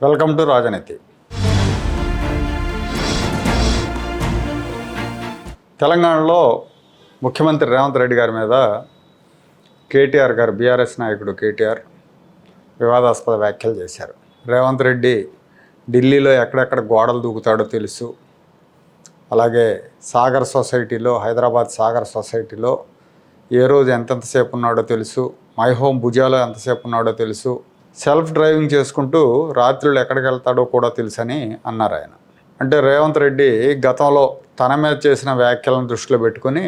Welcome to రాజనీతి. తెలంగాణలో ముఖ్యమంత్రి రేవంత్ రెడ్డి గారి మీద కేటీఆర్ గారు, బీఆర్ఎస్ నాయకుడు కేటీఆర్ వివాదాస్పద వ్యాఖ్యలు చేశారు. రేవంత్ రెడ్డి ఢిల్లీలో ఎక్కడెక్కడ గోడలు దూకుతాడో తెలుసు, అలాగే సాగర్ సొసైటీలో, హైదరాబాద్ సాగర్ సొసైటీలో ఏ రోజు ఎంతసేపు ఉన్నాడో తెలుసు, మై హోమ్ భుజాలో ఎంతసేపు ఉన్నాడో తెలుసు, సెల్ఫ్ డ్రైవింగ్ చేసుకుంటూ రాత్రులు ఎక్కడికి వెళ్తాడో కూడా తెలుసని అన్నారు ఆయన. అంటే రేవంత్ రెడ్డి గతంలో తన మీద చేసిన వ్యాఖ్యలను దృష్టిలో పెట్టుకుని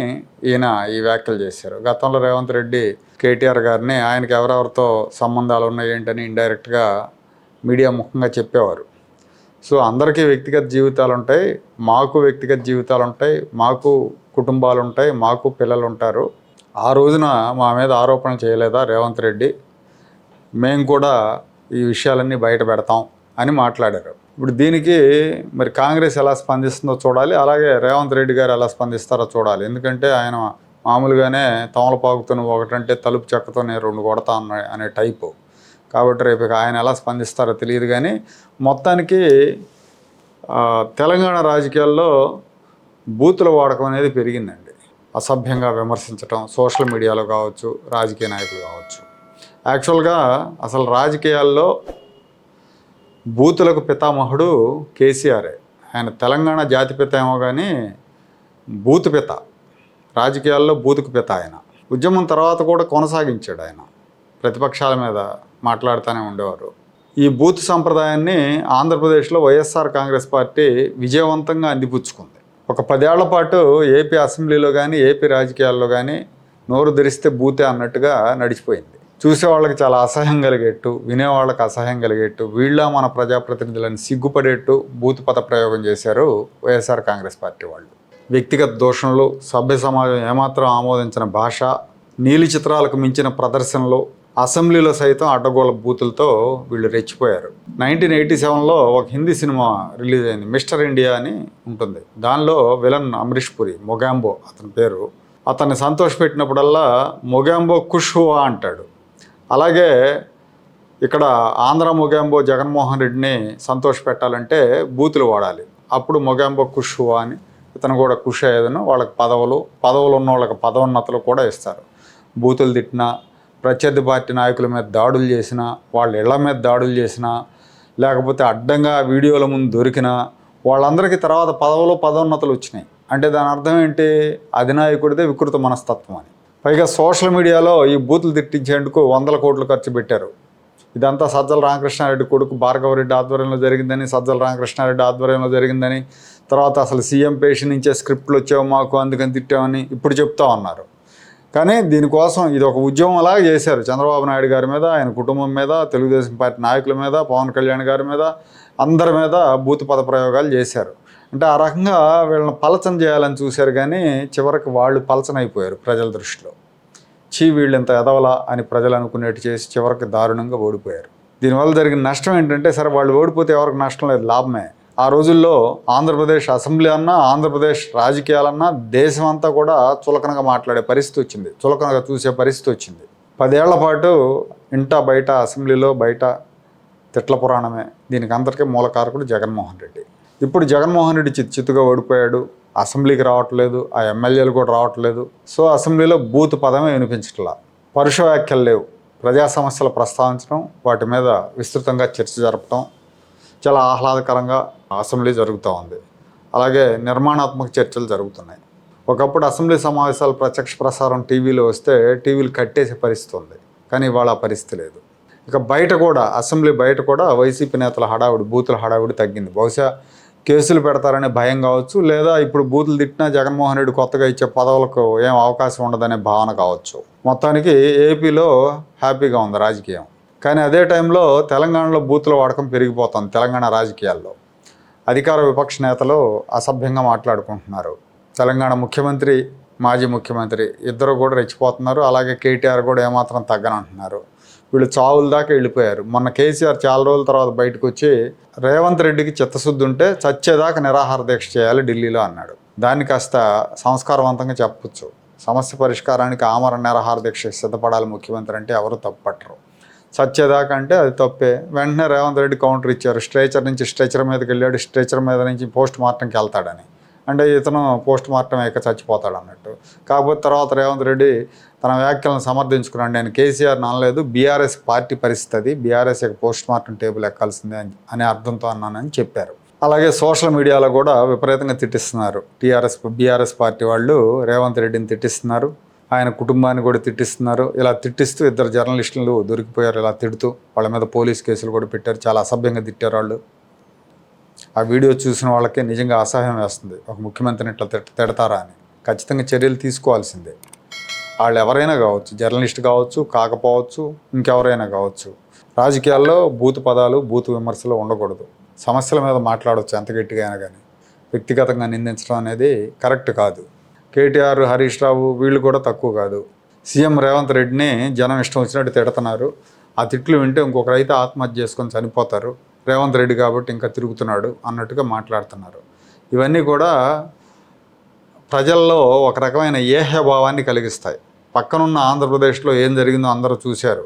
ఈయన ఈ వ్యాఖ్యలు చేశారు. గతంలో రేవంత్ రెడ్డి కేటీఆర్ గారిని ఆయనకి ఎవరెవరితో సంబంధాలు ఉన్నాయి ఏంటని ఇండైరెక్ట్గా మీడియా ముఖంగా చెప్పేవారు. సో అందరికీ వ్యక్తిగత జీవితాలు ఉంటాయి, మాకు వ్యక్తిగత జీవితాలు ఉంటాయి, మాకు కుటుంబాలు ఉంటాయి, మాకు పిల్లలు ఉంటారు. ఆ రోజున మా మీద ఆరోపణలు చేయలేదా రేవంత్ రెడ్డి, మేము కూడా ఈ విషయాలన్నీ బయట పెడతాం అని మాట్లాడారు. ఇప్పుడు దీనికి మరి కాంగ్రెస్ ఎలా స్పందిస్తుందో చూడాలి, అలాగే రేవంత్ రెడ్డి గారు ఎలా స్పందిస్తారో చూడాలి. ఎందుకంటే ఆయన మామూలుగానే తమలపాకుతో ఒకటంటే తలుపు చెక్కతో నేను రెండు కొడతా అనే టైపు కాబట్టి రేపు ఆయన ఎలా స్పందిస్తారో తెలియదు. కానీ మొత్తానికి తెలంగాణ రాజకీయాల్లో బూతుల వాడకం అనేది పెరిగిందండి. అసభ్యంగా విమర్శించడం సోషల్ మీడియాలో కావచ్చు, రాజకీయ నాయకులు కావచ్చు. యాక్చువల్గా అసలు రాజకీయాల్లో బూతులకు పితామహుడు కేసీఆరే. ఆయన తెలంగాణ జాతిపిత ఏమో కానీ బూతు పిత, రాజకీయాల్లో బూతుకు పిత ఆయన. ఉద్యమం తర్వాత కూడా కొనసాగించాడు ఆయన, ప్రతిపక్షాల మీద మాట్లాడుతూనే ఉండేవారు. ఈ బూత్ సంప్రదాయాన్ని ఆంధ్రప్రదేశ్లో వైఎస్ఆర్ కాంగ్రెస్ పార్టీ విజయవంతంగా అందిపుచ్చుకుంది. ఒక 10 ఏళ్ల పాటు ఏపీ అసెంబ్లీలో కానీ ఏపీ రాజకీయాల్లో కానీ నోరు ధరిస్తే బూతే అన్నట్టుగా నడిచిపోయింది. చూసేవాళ్ళకి చాలా అసహ్యం కలిగేట్టు, వినేవాళ్ళకి అసహ్యం కలిగేట్టు, వీళ్ళ మన ప్రజాప్రతినిధులను సిగ్గుపడేట్టు బూత్ పద ప్రయోగం చేశారు వైఎస్ఆర్ కాంగ్రెస్ పార్టీ వాళ్ళు. వ్యక్తిగత దోషణలు, సభ్య సమాజం ఏమాత్రం ఆమోదించిన భాష, నీలి చిత్రాలకు మించిన ప్రదర్శనలు, అసెంబ్లీలో సైతం అడ్డగోళ బూతులతో వీళ్ళు రెచ్చిపోయారు. 1987లో ఒక హిందీ సినిమా రిలీజ్ అయింది, మిస్టర్ ఇండియా అని ఉంటుంది. దానిలో విలన్ అమరీష్ పురి, మొగాంబో అతని పేరు. అతన్ని సంతోషపెట్టినప్పుడల్లా మొగాంబో ఖుష్ హువా అంటాడు. అలాగే ఇక్కడ ఆంధ్ర మొగాంబో జగన్మోహన్ రెడ్డిని సంతోషపెట్టాలంటే బూతులు వాడాలి. అప్పుడు మొగాంబో ఖుష్ హువా అని ఇతను కూడా ఖుష్ అయ్యేదను. వాళ్ళకి పదవులు ఉన్న వాళ్ళకి పదోన్నతులు కూడా ఇస్తారు. బూతులు తిట్టినా, ప్రత్యర్థి పార్టీ నాయకుల మీద దాడులు చేసినా, వాళ్ళ ఇళ్ల మీద దాడులు చేసినా, లేకపోతే అడ్డంగా వీడియోల ముందు దొరికినా వాళ్ళందరికీ తర్వాత పదోన్నతులు వచ్చినాయి. అంటే దాని అర్థం ఏంటి? అధినాయకుడిదే వికృత మనస్తత్వం అని. పైగా సోషల్ మీడియాలో ఈ బూతులు తిట్టించేందుకు 100 కోట్లు ఖర్చు పెట్టారు. ఇదంతా సజ్జల రామకృష్ణారెడ్డి కొడుకు భార్గవరెడ్డి ఆధ్వర్యంలో జరిగిందని, సజ్జల రామకృష్ణారెడ్డి ఆధ్వర్యంలో జరిగిందని, తర్వాత అసలు సీఎం పేషి నుంచే స్క్రిప్ట్లు వచ్చావు మాకు అందుకని తిట్టామని ఇప్పుడు చెప్తా ఉన్నారు. కానీ దీనికోసం ఇది ఒక ఉద్యమంలా చేశారు. చంద్రబాబు నాయుడు గారి మీద, ఆయన కుటుంబం మీద, తెలుగుదేశం పార్టీ నాయకుల మీద, పవన్ కళ్యాణ్ గారి మీద, అందరి మీద బూతు పద ప్రయోగాలు చేశారు. అంటే ఆ రకంగా వీళ్ళని పలచన చేయాలని చూశారు. కానీ చివరికి వాళ్ళు పలచనైపోయారు ప్రజల దృష్టిలో. వీళ్ళు ఇంత ఎదవలా అని ప్రజలు అనుకునేట్టు చేసి చివరికి దారుణంగా ఓడిపోయారు. దీనివల్ల జరిగిన నష్టం ఏంటంటే, సరే వాళ్ళు ఓడిపోతే ఎవరికి నష్టం లేదు, లాభమే. ఆ రోజుల్లో ఆంధ్రప్రదేశ్ అసెంబ్లీ అన్నా, ఆంధ్రప్రదేశ్ రాజకీయాలన్నా దేశం అంతా కూడా చులకనగా మాట్లాడే పరిస్థితి వచ్చింది, చులకనగా చూసే పరిస్థితి వచ్చింది. 10 ఏళ్ల పాటు ఇంట బయట, అసెంబ్లీలో బయట తిట్ల పురాణమే. దీనికి అందరికీ మూలకారకుడు జగన్మోహన్ రెడ్డి. ఇప్పుడు జగన్మోహన్ రెడ్డి చిత్తుగా ఓడిపోయాడు, అసెంబ్లీకి రావట్లేదు, ఆ ఎమ్మెల్యేలు కూడా రావట్లేదు. సో అసెంబ్లీలో బూత్ పదమే వినిపించట్లా, పరుష వ్యాఖ్యలు లేవు, ప్రజా సమస్యలు ప్రస్తావించడం, వాటి మీద విస్తృతంగా చర్చ జరపడం చాలా ఆహ్లాదకరంగా అసెంబ్లీ జరుగుతూ ఉంది. అలాగే నిర్మాణాత్మక చర్చలు జరుగుతున్నాయి. ఒకప్పుడు అసెంబ్లీ సమావేశాలు ప్రత్యక్ష ప్రసారం టీవీలో వస్తే టీవీలు కట్టేసే పరిస్థితి ఉంది. కానీ ఇవాళ ఆ పరిస్థితి లేదు. ఇక బయట కూడా, అసెంబ్లీ బయట కూడా వైసీపీ నేతల హడావుడి, బూతుల హడావుడి తగ్గింది. బహుశా కేసులు పెడతారనే భయం కావచ్చు, లేదా ఇప్పుడు బూతులు తిట్టినా జగన్మోహన్ రెడ్డి కొత్తగా ఇచ్చే పదవులకు ఏం అవకాశం ఉండదనే భావన కావచ్చు. మొత్తానికి ఏపీలో హ్యాపీగా ఉంది రాజకీయం. కానీ అదే టైంలో తెలంగాణలో బూతుల వాడకం పెరిగిపోతుంది. తెలంగాణ రాజకీయాల్లో అధికార విపక్ష నేతలు అసభ్యంగా మాట్లాడుకుంటున్నారు. తెలంగాణ ముఖ్యమంత్రి, మాజీ ముఖ్యమంత్రి ఇద్దరు కూడా రెచ్చిపోతున్నారు. అలాగే కేటీఆర్ కూడా ఏమాత్రం తగ్గనంటున్నారు. వీళ్ళు చావుల దాకా వెళ్ళిపోయారు. మొన్న కేసీఆర్ చాలా రోజుల తర్వాత బయటకు వచ్చి రేవంత్ రెడ్డికి చిత్తశుద్ధి ఉంటే చచ్చేదాకా నిరాహార దీక్ష చేయాలి ఢిల్లీలో అన్నాడు. దాన్ని కాస్త సంస్కారవంతంగా చెప్పచ్చు. సమస్య పరిష్కారానికి ఆమరణ నిరాహార దీక్ష సిద్ధపడాలి ముఖ్యమంత్రి అంటే ఎవరు తప్పట్టరు. సచ్చేదాకా అంటే అది తప్పే. వెంటనే రేవంత్ రెడ్డి కౌంటర్ ఇచ్చారు, స్ట్రెచర్ నుంచి స్ట్రెచర్ మీదకి వెళ్ళాడు, స్ట్రెచర్ మీద నుంచి పోస్ట్ మార్టంకి వెళ్తాడని. అంటే ఇతను పోస్ట్ మార్టం అయ్యాక చచ్చిపోతాడు అన్నట్టు. కాకపోతే తర్వాత రేవంత్ రెడ్డి తన వ్యాఖ్యలను సమర్థించుకున్నాడు. నేను కేసీఆర్ని అనలేదు, బీఆర్ఎస్ పార్టీ పరిస్థితి, బీఆర్ఎస్ యొక్క పోస్ట్ మార్టం టేబుల్ ఎక్కాల్సిందే అనే అర్థంతో అన్నానని చెప్పారు. అలాగే సోషల్ మీడియాలో కూడా విపరీతంగా తిట్టిస్తున్నారు. బీఆర్ఎస్ పార్టీ వాళ్ళు రేవంత్ రెడ్డిని తిట్టిస్తున్నారు, ఆయన కుటుంబాన్ని కూడా తిట్టిస్తున్నారు. ఇలా తిట్టిస్తూ 2 జర్నలిస్టులు దొరికిపోయారు. ఇలా తిడుతూ వాళ్ళ మీద పోలీస్ కేసులు కూడా పెట్టారు. చాలా అసభ్యంగా తిట్టారు వాళ్ళు. ఆ వీడియో చూసిన వాళ్ళకి నిజంగా అసహ్యం వేస్తుంది, ఒక ముఖ్యమంత్రిని ఇట్లా తిడతారా అని. ఖచ్చితంగా చర్యలు తీసుకోవాల్సిందే. వాళ్ళు ఎవరైనా కావచ్చు, జర్నలిస్ట్ కావచ్చు, కాకపోవచ్చు, ఇంకెవరైనా కావచ్చు. రాజకీయాల్లో బూతు పదాలు, బూతు విమర్శలు ఉండకూడదు. సమస్యల మీద మాట్లాడవచ్చు ఎంత గట్టిగా అయినా కానీ. వ్యక్తిగతంగా నిందించడం అనేది కరెక్ట్ కాదు. కేటీఆర్, హరీష్ రావు వీళ్ళు కూడా తక్కువ కాదు. సీఎం రేవంత్ రెడ్డిని జనం ఇష్టం వచ్చినట్టు తిడుతున్నారు. ఆ తిట్లు వింటే ఇంకొకరు అయితే ఆత్మహత్య చేసుకొని చనిపోతారు, రేవంత్ రెడ్డి కాబట్టి ఇంకా తిరుగుతున్నాడు అన్నట్టుగా మాట్లాడుతున్నారు. ఇవన్నీ కూడా ప్రజల్లో ఒక రకమైన ఏహ్యభావాన్ని కలిగిస్తాయి. పక్కనున్న ఆంధ్రప్రదేశ్లో ఏం జరిగిందో అందరూ చూశారు.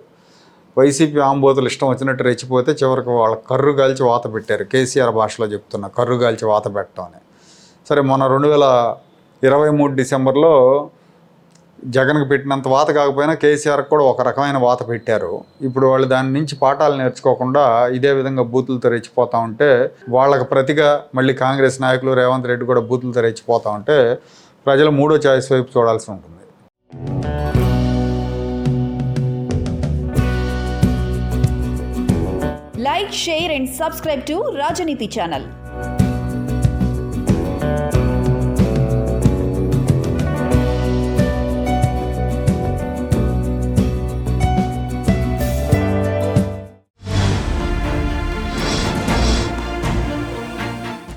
వైసీపీ ఆంబోతులు ఇష్టం వచ్చినట్టు రెచ్చిపోతే చివరికి వాళ్ళ కర్రు గాల్చి వాత పెట్టారు. కేసీఆర్ భాషలో చెప్తున్నా, కర్రు గాల్చి వాత పెట్టడం అని. సరే, మొన్న 2023 డిసెంబర్లో జగన్కి పెట్టినంత వాత కాకపోయినా కేసీఆర్కి కూడా ఒక రకమైన వాత పెట్టారు. ఇప్పుడు వాళ్ళు దాని నుంచి పాఠాలు నేర్చుకోకుండా ఇదే విధంగా బూతులతో రెచ్చిపోతూ ఉంటే, వాళ్ళకి ప్రతిగా మళ్ళీ కాంగ్రెస్ నాయకులు రేవంత్ రెడ్డి కూడా బూతులతో రెచ్చిపోతూ ఉంటే ప్రజలు 3వ చాయిస్ వైపు చూడాల్సి ఉంటుంది. Like, share and subscribe to Rajaniti channel.